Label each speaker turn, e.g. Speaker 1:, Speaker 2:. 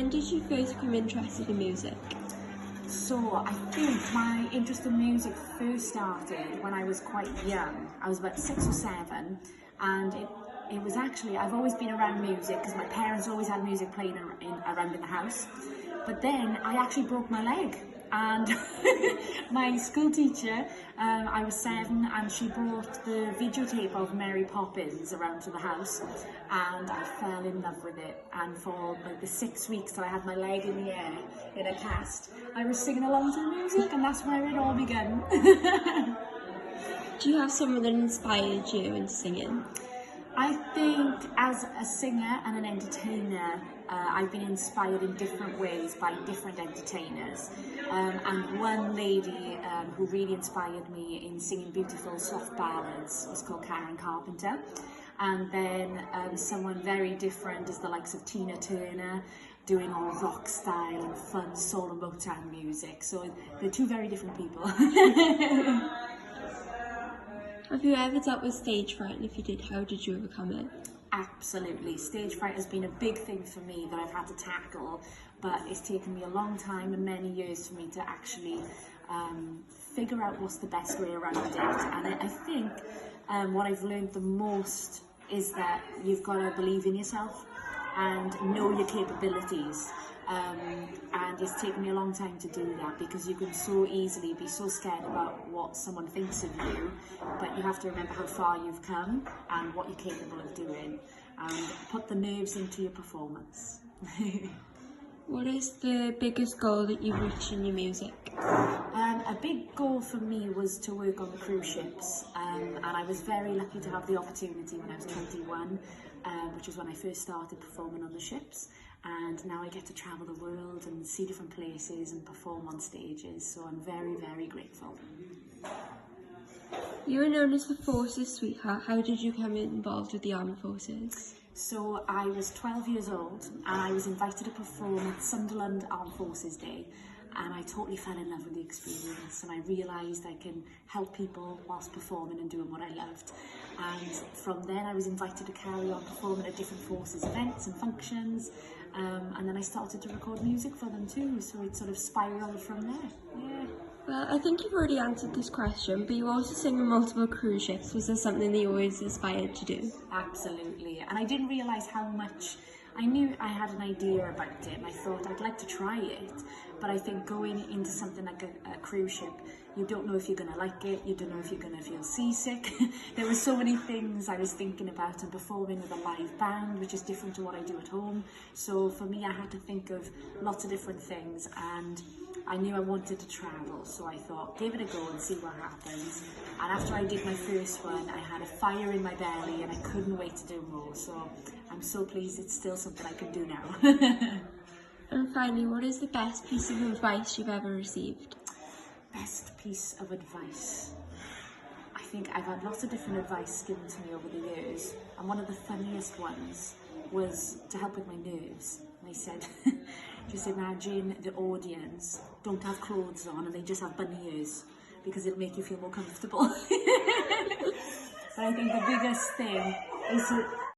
Speaker 1: when did you first become interested in music?
Speaker 2: So I think my interest in music first started when I was quite young. I was about 6 or 7, and it was actually, I've always been around music because my parents always had music playing around in the house. But then I actually broke my leg, and my school teacher, I was 7, and she brought the videotape of Mary Poppins around to the house, and I fell in love with it. And for like the 6 weeks that I had my leg in the air in a cast, I was singing along to the music, and that's where it all began.
Speaker 1: Do you have someone that inspired you into singing?
Speaker 2: I think as a singer and an entertainer, I've been inspired in different ways by different entertainers. And one lady who really inspired me in singing beautiful soft ballads was called Karen Carpenter. And then someone very different is the likes of Tina Turner, doing all rock style and fun soul and Motown music. So they're two very different people.
Speaker 1: Have you ever dealt with stage fright, and if you did, how did you overcome it?
Speaker 2: Absolutely. Stage fright has been a big thing for me that I've had to tackle, but it's taken me a long time and many years for me to actually figure out what's the best way around it. And I think what I've learned the most is that you've got to believe in yourself and know your capabilities. And it's taken me a long time to do that, because you can so easily be so scared about what someone thinks of you, but you have to remember how far you've come and what you're capable of doing, and put the nerves into your performance.
Speaker 1: What is the biggest goal that you've reached in your music?
Speaker 2: A big goal for me was to work on the cruise ships, and I was very lucky to have the opportunity when I was 21, which is when I first started performing on the ships. And now I get to travel the world and see different places and perform on stages, so I'm very, very grateful.
Speaker 1: You were known as the Forces sweetheart. How did you become involved with the Armed Forces?
Speaker 2: So I was 12 years old, and I was invited to perform at Sunderland Armed Forces Day, and I totally fell in love with the experience, and I realised I can help people whilst performing and doing what I loved. And from then I was invited to carry on performing at different forces events and functions, and then I started to record music for them too, so it sort of spiralled from there. Yeah.
Speaker 1: Well, I think you've already answered this question, but you also sing on multiple cruise ships. Was there something that you always aspired to do?
Speaker 2: Absolutely, and I didn't realise how much. I knew I had an idea about it, and I thought I'd like to try it, but I think going into something like a cruise ship, you don't know if you're going to like it, you don't know if you're going to feel seasick. There were so many things I was thinking about, and performing with a live band, which is different to what I do at home. So for me, I had to think of lots of different things, and I knew I wanted to travel, so I thought, give it a go and see what happens. And after I did my first one, I had a fire in my belly, and I couldn't wait to do more. So I'm so pleased it's still something I can do now.
Speaker 1: And finally, what is the best piece of advice you've ever received?
Speaker 2: Best piece of advice. I think I've had lots of different advice given to me over the years, and one of the funniest ones was to help with my nerves. They said, just imagine the audience don't have clothes on and they just have bunny ears, because it'll make you feel more comfortable. But I think the biggest thing is to